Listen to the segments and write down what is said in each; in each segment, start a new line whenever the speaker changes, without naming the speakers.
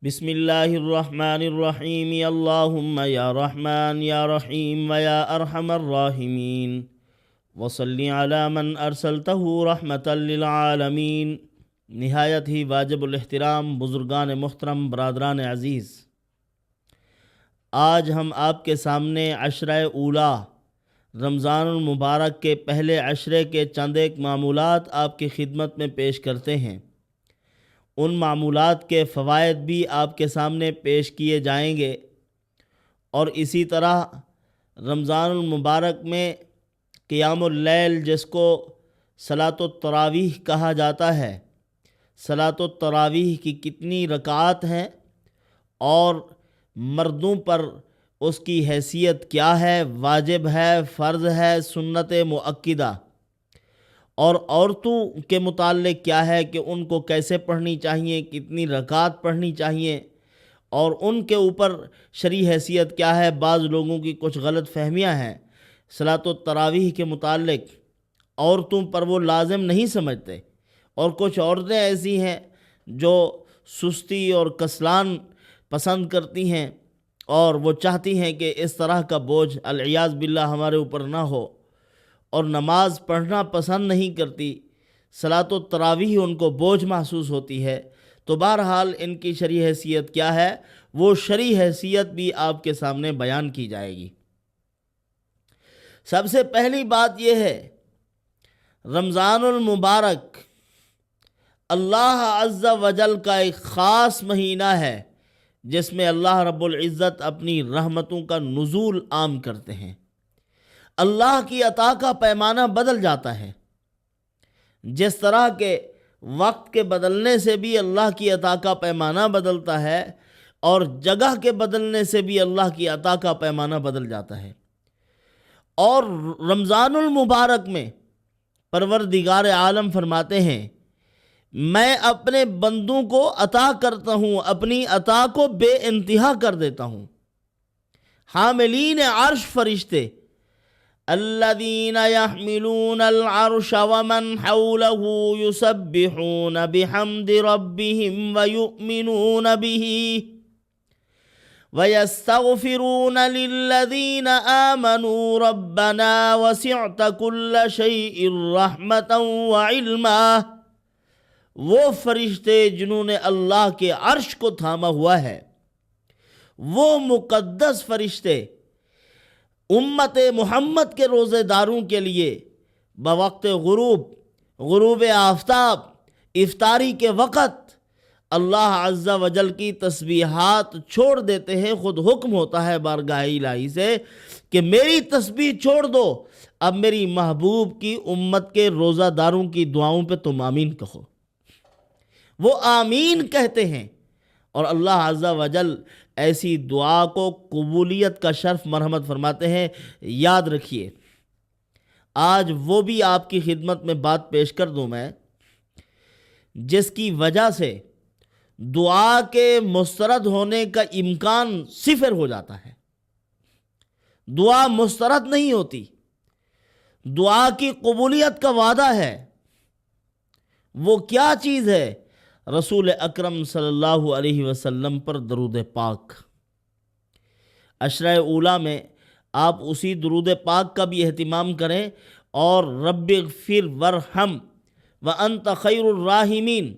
بسم اللہ الرحمن الرحیم اللہم یا رحمن یا رحیم ویا ارحم الراحمین وصلی علی من ارسلتہ رحمتا للعالمین۔ نہایت ہی واجب الاحترام بزرگان محترم، برادران عزیز، آج ہم آپ کے سامنے عشرہ اولا رمضان المبارک کے پہلے عشرے کے چند ایک معمولات آپ کی خدمت میں پیش کرتے ہیں۔ ان معمولات کے فوائد بھی آپ کے سامنے پیش کیے جائیں گے، اور اسی طرح رمضان المبارک میں قیام اللیل، جس کو صلاۃ التراویح کہا جاتا ہے، صلاۃ التراویح کی کتنی رکعات ہیں اور مردوں پر اس کی حیثیت کیا ہے، واجب ہے، فرض ہے، سنت مؤکدہ، اور عورتوں کے متعلق کیا ہے کہ ان کو کیسے پڑھنی چاہیے، کتنی رکعات پڑھنی چاہیے، اور ان کے اوپر شرعی حیثیت کیا ہے۔ بعض لوگوں کی کچھ غلط فہمیاں ہیں صلاۃ التراویح کے متعلق، عورتوں پر وہ لازم نہیں سمجھتے، اور کچھ عورتیں ایسی ہیں جو سستی اور کسلان پسند کرتی ہیں، اور وہ چاہتی ہیں کہ اس طرح کا بوجھ العیاذ باللہ ہمارے اوپر نہ ہو، اور نماز پڑھنا پسند نہیں کرتی، صلاۃ التراویح ان کو بوجھ محسوس ہوتی ہے۔ تو بہرحال ان کی شرعی حیثیت کیا ہے، وہ شرعی حیثیت بھی آپ کے سامنے بیان کی جائے گی۔ سب سے پہلی بات یہ ہے، رمضان المبارک اللہ عز و جل کا ایک خاص مہینہ ہے جس میں اللہ رب العزت اپنی رحمتوں کا نزول عام کرتے ہیں۔ اللہ کی عطا کا پیمانہ بدل جاتا ہے، جس طرح کے وقت کے بدلنے سے بھی اللہ کی عطا کا پیمانہ بدلتا ہے، اور جگہ کے بدلنے سے بھی اللہ کی عطا کا پیمانہ بدل جاتا ہے۔ اور رمضان المبارک میں پروردگار عالم فرماتے ہیں، میں اپنے بندوں کو عطا کرتا ہوں، اپنی عطا کو بے انتہا کر دیتا ہوں۔ حاملین عرش فرشتے، الذین یحملون العرش ومن حولہ یسبحون بحمد ربهم ویؤمنون به ویستغفرون للذین آمنوا ربنا وسعت كل شیء رحمتا وعلما۔ وہ فرشتے جنہوں نے اللہ کے عرش کو تھاما ہوا ہے، وہ مقدس فرشتے امت محمد کے روزے داروں کے لیے بوقت غروب آفتاب، افطاری کے وقت اللہ عز و جل کی تسبیحات چھوڑ دیتے ہیں۔ خود حکم ہوتا ہے بارگاہ الہی سے کہ میری تسبیح چھوڑ دو، اب میری محبوب کی امت کے روزہ داروں کی دعاؤں پہ تم آمین کہو۔ وہ آمین کہتے ہیں، اور اللہ عز و جل ایسی دعا کو قبولیت کا شرف مرحمت فرماتے ہیں۔ یاد رکھیے، آج وہ بھی آپ کی خدمت میں بات پیش کر دوں میں، جس کی وجہ سے دعا کے مسترد ہونے کا امکان صفر ہو جاتا ہے۔ دعا مسترد نہیں ہوتی، دعا کی قبولیت کا وعدہ ہے۔ وہ کیا چیز ہے؟ رسول اکرم صلی اللہ علیہ وسلم پر درود پاک۔ عشرہ اولا میں آپ اسی درود پاک کا بھی اہتمام کریں، اور رب اغفر ورحم وانت خیر الراحمین،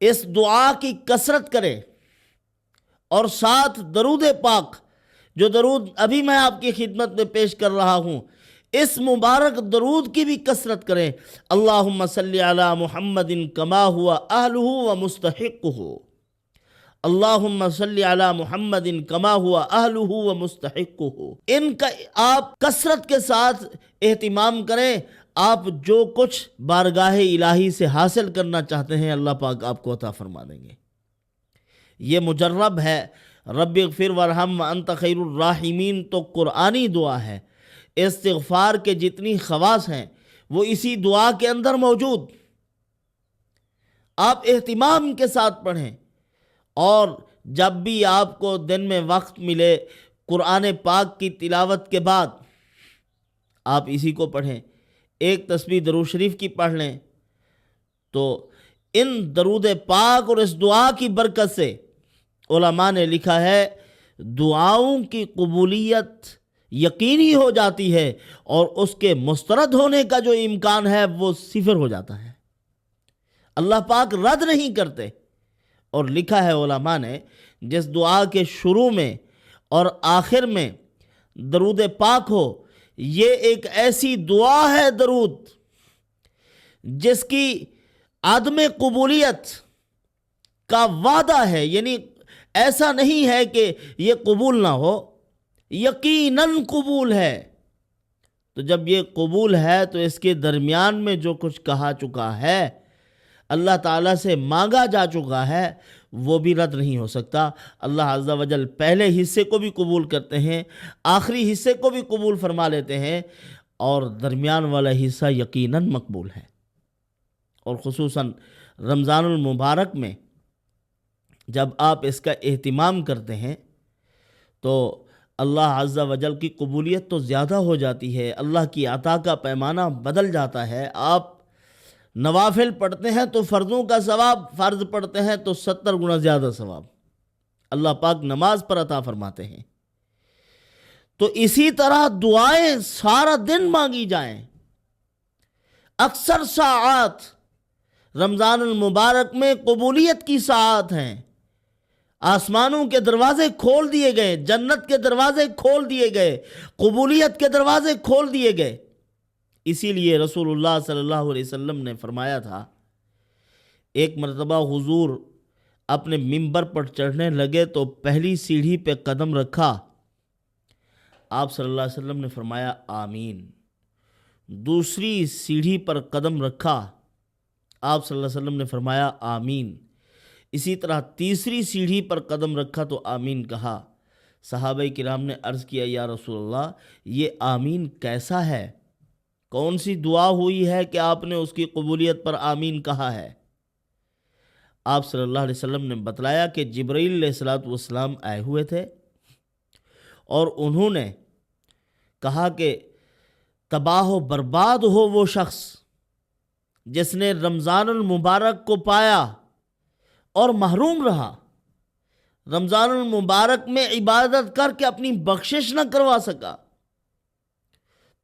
اس دعا کی کثرت کریں، اور ساتھ درود پاک، جو درود ابھی میں آپ کی خدمت میں پیش کر رہا ہوں، اس مبارک درود کی بھی کثرت کریں۔ اللہم صلی علی محمد کما ہوا اہلہ و مستحقہ، اللہم صلی علی محمد کما ہوا اہلہ و مستحقہ۔ ان کا آپ کثرت کے ساتھ اہتمام کریں۔ آپ جو کچھ بارگاہ الہی سے حاصل کرنا چاہتے ہیں، اللہ پاک آپ کو عطا فرما دیں گے۔ یہ مجرب ہے۔ رب اغفر ورحم وانت خیر الراحمین تو قرآنی دعا ہے۔ استغفار کے جتنی خواص ہیں وہ اسی دعا کے اندر موجود۔ آپ اہتمام کے ساتھ پڑھیں، اور جب بھی آپ کو دن میں وقت ملے، قرآن پاک کی تلاوت کے بعد آپ اسی کو پڑھیں۔ ایک تسبیح درود شریف کی پڑھ لیں، تو ان درود پاک اور اس دعا کی برکت سے علماء نے لکھا ہے دعاؤں کی قبولیت یقینی ہو جاتی ہے اور اس کے مسترد ہونے کا جو امکان ہے وہ صفر ہو جاتا ہے، اللہ پاک رد نہیں کرتے۔ اور لکھا ہے علماء نے جس دعا کے شروع میں اور آخر میں درود پاک ہو، یہ ایک ایسی دعا ہے درود جس کی عدم قبولیت کا وعدہ ہے، یعنی ایسا نہیں ہے کہ یہ قبول نہ ہو، یقیناً قبول ہے۔ تو جب یہ قبول ہے تو اس کے درمیان میں جو کچھ کہا چکا ہے، اللہ تعالیٰ سے مانگا جا چکا ہے، وہ بھی رد نہیں ہو سکتا۔ اللہ عز و جل پہلے حصے کو بھی قبول کرتے ہیں، آخری حصے کو بھی قبول فرما لیتے ہیں، اور درمیان والا حصہ یقیناً مقبول ہے۔ اور خصوصاً رمضان المبارک میں جب آپ اس کا اہتمام کرتے ہیں تو اللہ عز و جل کی قبولیت تو زیادہ ہو جاتی ہے، اللہ کی عطا کا پیمانہ بدل جاتا ہے۔ آپ نوافل پڑھتے ہیں تو فرضوں کا ثواب، فرض پڑھتے ہیں تو 70 گنا زیادہ ثواب اللہ پاک نماز پر عطا فرماتے ہیں۔ تو اسی طرح دعائیں سارا دن مانگی جائیں، اکثر ساعات رمضان المبارک میں قبولیت کی ساعات ہیں۔ آسمانوں کے دروازے کھول دیے گئے، جنت کے دروازے کھول دیے گئے، قبولیت کے دروازے کھول دیے گئے۔ اسی لیے رسول اللہ صلی اللہ علیہ وسلم نے فرمایا تھا، ایک مرتبہ حضور اپنے منبر پر چڑھنے لگے تو پہلی سیڑھی پہ قدم رکھا، آپ صلی اللہ علیہ وسلم نے فرمایا آمین۔ دوسری سیڑھی پر قدم رکھا، آپ صلی اللہ علیہ وسلم نے فرمایا آمین۔ اسی طرح تیسری سیڑھی پر قدم رکھا تو آمین کہا۔ صحابہ کرام نے عرض کیا یا رسول اللہ یہ آمین کیسا ہے؟ کون سی دعا ہوئی ہے کہ آپ نے اس کی قبولیت پر آمین کہا ہے؟ آپ صلی اللہ علیہ وسلم نے بتلایا کہ جبرائیل علیہ السلام آئے ہوئے تھے اور انہوں نے کہا کہ تباہ و برباد ہو وہ شخص جس نے رمضان المبارک کو پایا اور محروم رہا، رمضان المبارک میں عبادت کر کے اپنی بخشش نہ کروا سکا۔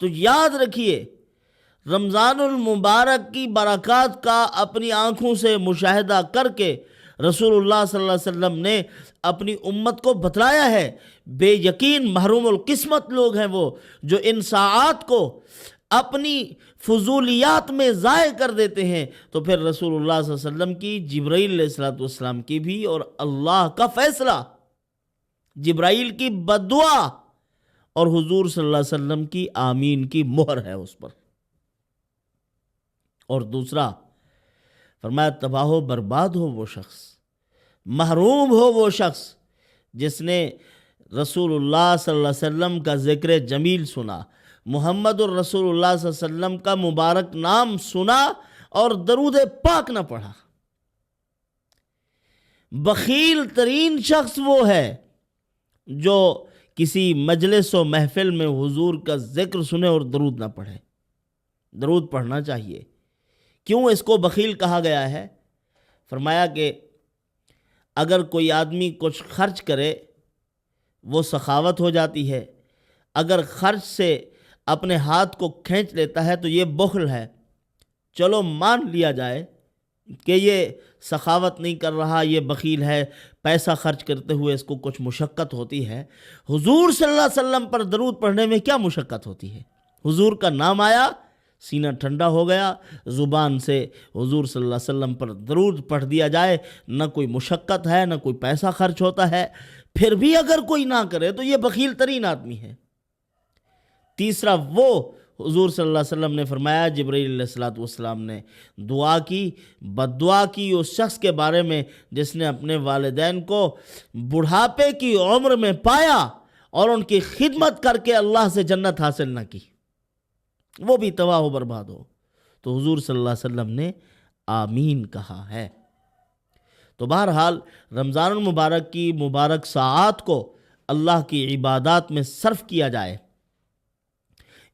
تو یاد رکھیے رمضان المبارک کی برکات کا اپنی آنکھوں سے مشاہدہ کر کے رسول اللہ صلی اللہ علیہ وسلم نے اپنی امت کو بتلایا ہے۔ بے یقین محروم القسمت لوگ ہیں وہ جو ان ساعات کو اپنی فضولیات میں ضائع کر دیتے ہیں۔ تو پھر رسول اللہ صلی اللہ علیہ وسلم کی، جبرائیل علیہ السلام کی بھی، اور اللہ کا فیصلہ، جبرائیل کی بددعا اور حضور صلی اللہ علیہ وسلم کی آمین کی مہر ہے اس پر۔ اور دوسرا فرمایا تباہ و برباد ہو وہ شخص، محروم ہو وہ شخص جس نے رسول اللہ صلی اللہ علیہ وسلم کا ذکر جمیل سنا، محمد الرسول اللہ صلی اللہ علیہ وسلم کا مبارک نام سنا اور درود پاک نہ پڑھا۔ بخیل ترین شخص وہ ہے جو کسی مجلس و محفل میں حضور کا ذکر سنے اور درود نہ پڑھے۔ درود پڑھنا چاہیے۔ کیوں اس کو بخیل کہا گیا ہے؟ فرمایا کہ اگر کوئی آدمی کچھ خرچ کرے وہ سخاوت ہو جاتی ہے، اگر خرچ سے اپنے ہاتھ کو کھینچ لیتا ہے تو یہ بخل ہے۔ چلو مان لیا جائے کہ یہ سخاوت نہیں کر رہا، یہ بخیل ہے، پیسہ خرچ کرتے ہوئے اس کو کچھ مشقت ہوتی ہے۔ حضور صلی اللہ علیہ وسلم پر درود پڑھنے میں کیا مشقت ہوتی ہے؟ حضور کا نام آیا، سینہ ٹھنڈا ہو گیا، زبان سے حضور صلی اللہ علیہ وسلم پر درود پڑھ دیا جائے، نہ کوئی مشقت ہے، نہ کوئی پیسہ خرچ ہوتا ہے۔ پھر بھی اگر کوئی نہ کرے تو یہ بخیل ترین آدمی ہے۔ تیسرا وہ حضور صلی اللہ علیہ وسلم نے فرمایا، جبرائیل علیہ السلام نے دعا کی، بد دعا کی اس شخص کے بارے میں جس نے اپنے والدین کو بڑھاپے کی عمر میں پایا اور ان کی خدمت کر کے اللہ سے جنت حاصل نہ کی، وہ بھی تباہ و برباد ہو۔ تو حضور صلی اللہ علیہ وسلم نے آمین کہا ہے۔ تو بہرحال رمضان المبارک کی مبارک ساعات کو اللہ کی عبادات میں صرف کیا جائے،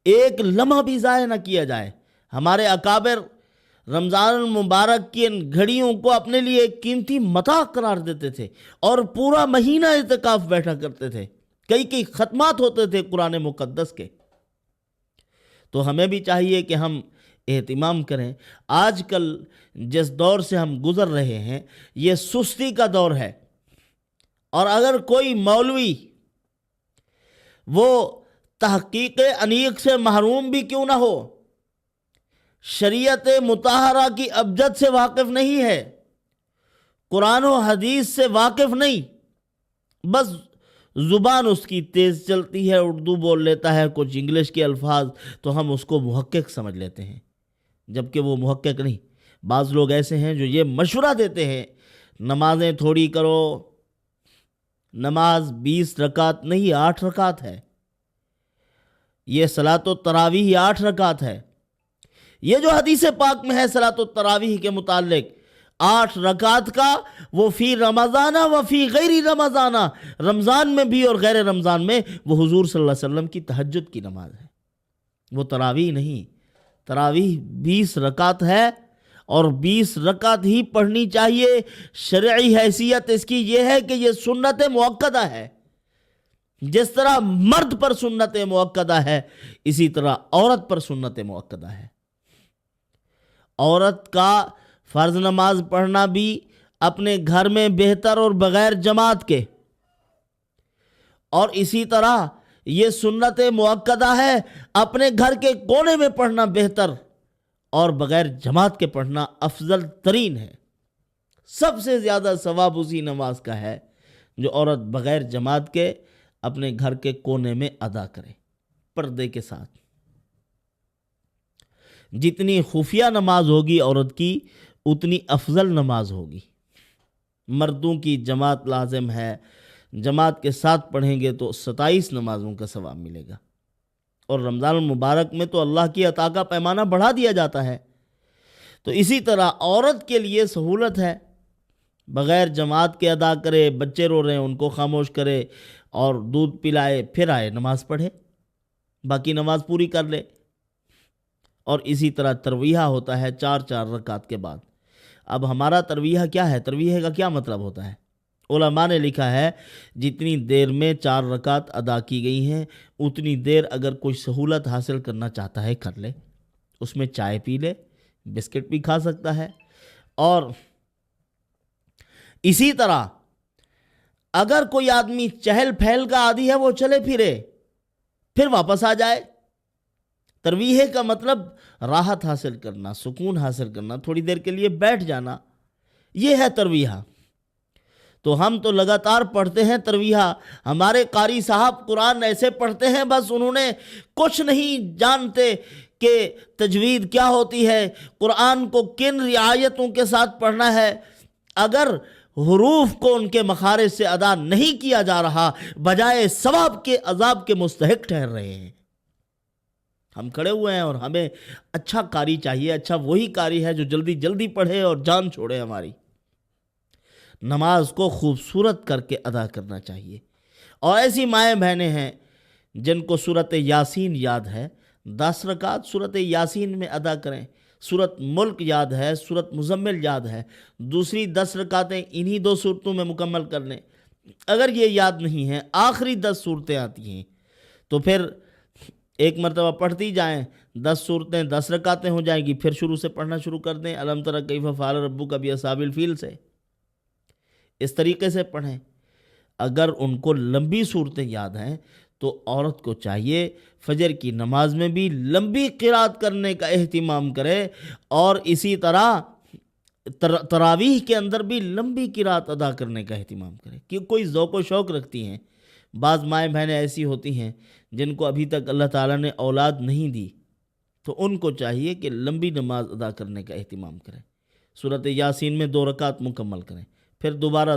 ایک لمحہ بھی ضائع نہ کیا جائے۔ ہمارے اکابر رمضان المبارک کی ان گھڑیوں کو اپنے لیے ایک قیمتی متاع قرار دیتے تھے اور پورا مہینہ اعتکاف بیٹھا کرتے تھے، کئی ختمات ہوتے تھے قرآن مقدس کے۔ تو ہمیں بھی چاہیے کہ ہم اہتمام کریں۔ آج کل جس دور سے ہم گزر رہے ہیں یہ سستی کا دور ہے، اور اگر کوئی مولوی وہ تحقیق انیق سے محروم بھی کیوں نہ ہو، شریعت مطہرہ کی ابجد سے واقف نہیں ہے، قرآن و حدیث سے واقف نہیں، بس زبان اس کی تیز چلتی ہے، اردو بول لیتا ہے، کچھ انگلش کے الفاظ، تو ہم اس کو محقق سمجھ لیتے ہیں، جبکہ وہ محقق نہیں۔ بعض لوگ ایسے ہیں جو یہ مشورہ دیتے ہیں نمازیں تھوڑی کرو، نماز 20 رکعت نہیں 8 رکعت ہے، یہ صلاۃ التراویح 8 رکعت ہے۔ یہ جو حدیث پاک میں ہے صلاۃ التراویح کے متعلق 8 رکعت کا، وہ فی رمضان و فی غیر رمضان، رمضان میں بھی اور غیر رمضان میں، وہ حضور صلی اللہ علیہ وسلم کی تہجد کی نماز ہے، وہ تراویح نہیں۔ تراویح 20 رکعت ہے اور 20 رکعت ہی پڑھنی چاہیے۔ شرعی حیثیت اس کی یہ ہے کہ یہ سنت مؤکدہ ہے، جس طرح مرد پر سنت مؤکدہ ہے اسی طرح عورت پر سنت مؤکدہ ہے۔ عورت کا فرض نماز پڑھنا بھی اپنے گھر میں بہتر اور بغیر جماعت کے، اور اسی طرح یہ سنت مؤکدہ ہے اپنے گھر کے کونے میں پڑھنا بہتر اور بغیر جماعت کے پڑھنا افضل ترین ہے۔ سب سے زیادہ ثواب اسی نماز کا ہے جو عورت بغیر جماعت کے اپنے گھر کے کونے میں ادا کرے، پردے کے ساتھ۔ جتنی خفیہ نماز ہوگی عورت کی اتنی افضل نماز ہوگی۔ مردوں کی جماعت لازم ہے، جماعت کے ساتھ پڑھیں گے تو 27 نمازوں کا ثواب ملے گا، اور رمضان المبارک میں تو اللہ کی عطا کا پیمانہ بڑھا دیا جاتا ہے۔ تو اسی طرح عورت کے لیے سہولت ہے، بغیر جماعت کے ادا کرے، بچے رو رہے ہیں ان کو خاموش کرے اور دودھ پلائے، پھر آئے نماز پڑھے، باقی نماز پوری کر لے۔ اور اسی طرح ترویہ ہوتا ہے 4 رکعت کے بعد۔ اب ہمارا ترویہ کیا ہے؟ ترویہ کا کیا مطلب ہوتا ہے؟ علماء نے لکھا ہے جتنی دیر میں 4 رکعت ادا کی گئی ہیں اتنی دیر اگر کوئی سہولت حاصل کرنا چاہتا ہے کر لے، اس میں چائے پی لے، بسکٹ بھی کھا سکتا ہے، اور اسی طرح اگر کوئی آدمی چہل پہل کا عادی ہے وہ چلے پھرے پھر واپس آ جائے۔ ترویہ کا مطلب راحت حاصل کرنا، سکون حاصل کرنا، تھوڑی دیر کے لیے بیٹھ جانا، یہ ہے ترویہ۔ تو ہم تو لگاتار پڑھتے ہیں ترویہ، ہمارے قاری صاحب قرآن ایسے پڑھتے ہیں بس انہوں نے کچھ نہیں جانتے کہ تجوید کیا ہوتی ہے، قرآن کو کن رعایتوں کے ساتھ پڑھنا ہے۔ اگر حروف کو ان کے مخارج سے ادا نہیں کیا جا رہا، بجائے ثواب کے عذاب کے مستحق ٹھہر رہے ہیں۔ ہم کھڑے ہوئے ہیں اور ہمیں اچھا قاری چاہیے، اچھا وہی قاری ہے جو جلدی جلدی پڑھے اور جان چھوڑے ہماری۔ نماز کو خوبصورت کر کے ادا کرنا چاہیے۔ اور ایسی مائیں بہنیں ہیں جن کو سورۃ یاسین یاد ہے، 10 رکعت سورۃ یاسین میں ادا کریں۔ سورۃ ملک یاد ہے، سورۃ مزمل یاد ہے، دوسری 10 رکعتیں انہی 2 صورتوں میں مکمل کر لیں۔ اگر یہ یاد نہیں ہیں، آخری 10 صورتیں آتی ہیں تو پھر ایک مرتبہ پڑھتی جائیں، 10 صورتیں 10 رکعتیں ہو جائیں گی، پھر شروع سے پڑھنا شروع کر دیں، الم تر کیف فعل ربک باصحاب الفیل سے۔ اس طریقے سے پڑھیں۔ اگر ان کو لمبی صورتیں یاد ہیں تو عورت کو چاہیے فجر کی نماز میں بھی لمبی قرات کرنے کا اہتمام کرے، اور اسی طرح تراویح کے اندر بھی لمبی قرات ادا کرنے کا اہتمام کرے، کہ کوئی ذوق و شوق رکھتی ہیں۔ بعض مائیں بہنیں ایسی ہوتی ہیں جن کو ابھی تک اللہ تعالیٰ نے اولاد نہیں دی، تو ان کو چاہیے کہ لمبی نماز ادا کرنے کا اہتمام کریں۔ سورۃ یاسین میں 2 رکعت مکمل کریں، پھر دوبارہ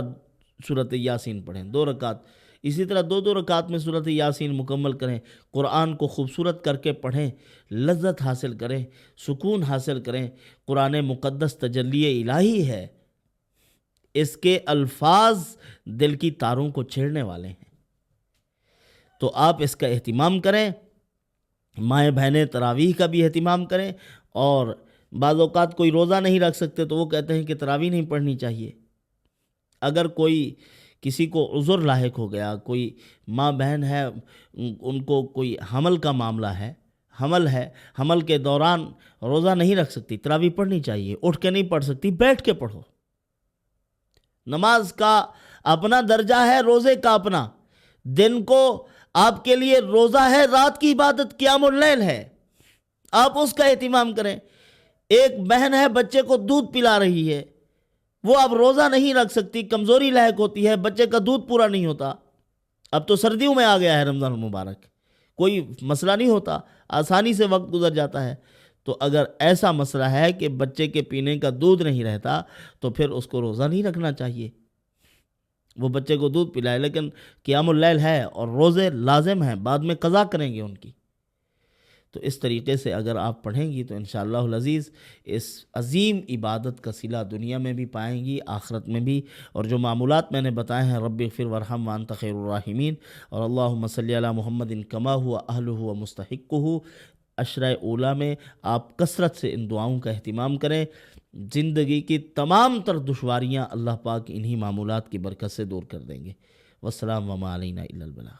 سورۃ یاسین پڑھیں 2 رکعت، اسی طرح 2 رکعت میں سورۃ یاسین مکمل کریں۔ قرآن کو خوبصورت کر کے پڑھیں، لذت حاصل کریں، سکون حاصل کریں۔ قرآن مقدس تجلی الہی ہے، اس کے الفاظ دل کی تاروں کو چھیڑنے والے ہیں، تو آپ اس کا اہتمام کریں۔ مائیں بہنیں تراویح کا بھی اہتمام کریں، اور بعض اوقات کوئی روزہ نہیں رکھ سکتے تو وہ کہتے ہیں کہ تراویح نہیں پڑھنی چاہیے۔ اگر کوئی کسی کو عذر لاحق ہو گیا، کوئی ماں بہن ہے ان کو کوئی حمل کا معاملہ ہے، حمل کے دوران روزہ نہیں رکھ سکتی، تراویح پڑھنی چاہیے، اٹھ کے نہیں پڑھ سکتی، بیٹھ کے پڑھو۔ نماز کا اپنا درجہ ہے، روزے کا اپنا۔ دن کو آپ کے لیے روزہ ہے، رات کی عبادت قیام اللیل ہے، آپ اس کا اہتمام کریں۔ ایک بہن ہے بچے کو دودھ پلا رہی ہے، وہ اب روزہ نہیں رکھ سکتی، کمزوری لاحق ہوتی ہے، بچے کا دودھ پورا نہیں ہوتا۔ اب تو سردیوں میں آ گیا ہے رمضان المبارک، کوئی مسئلہ نہیں ہوتا، آسانی سے وقت گزر جاتا ہے۔ تو اگر ایسا مسئلہ ہے کہ بچے کے پینے کا دودھ نہیں رہتا تو پھر اس کو روزہ نہیں رکھنا چاہیے، وہ بچے کو دودھ پلائے، لیکن قیام اللیل ہے اور روزے لازم ہیں، بعد میں قضا کریں گے ان کی۔ تو اس طریقے سے اگر آپ پڑھیں گی تو انشاءاللہ العزیز اس عظیم عبادت کا صلہ دنیا میں بھی پائیں گی، آخرت میں بھی۔ اور جو معمولات میں نے بتائے ہیں، رب اغفر وارحم وانت خیر الراحمین، اور اللہم صلی علی محمد کما ہوا اہلہ و مستحقہ، عشرہ اولیٰ میں آپ کثرت سے ان دعاؤں کا اہتمام کریں۔ زندگی کی تمام تر دشواریاں اللہ پاک انہی معمولات کی برکت سے دور کر دیں گے۔ والسلام وما علینا الا البلاغ۔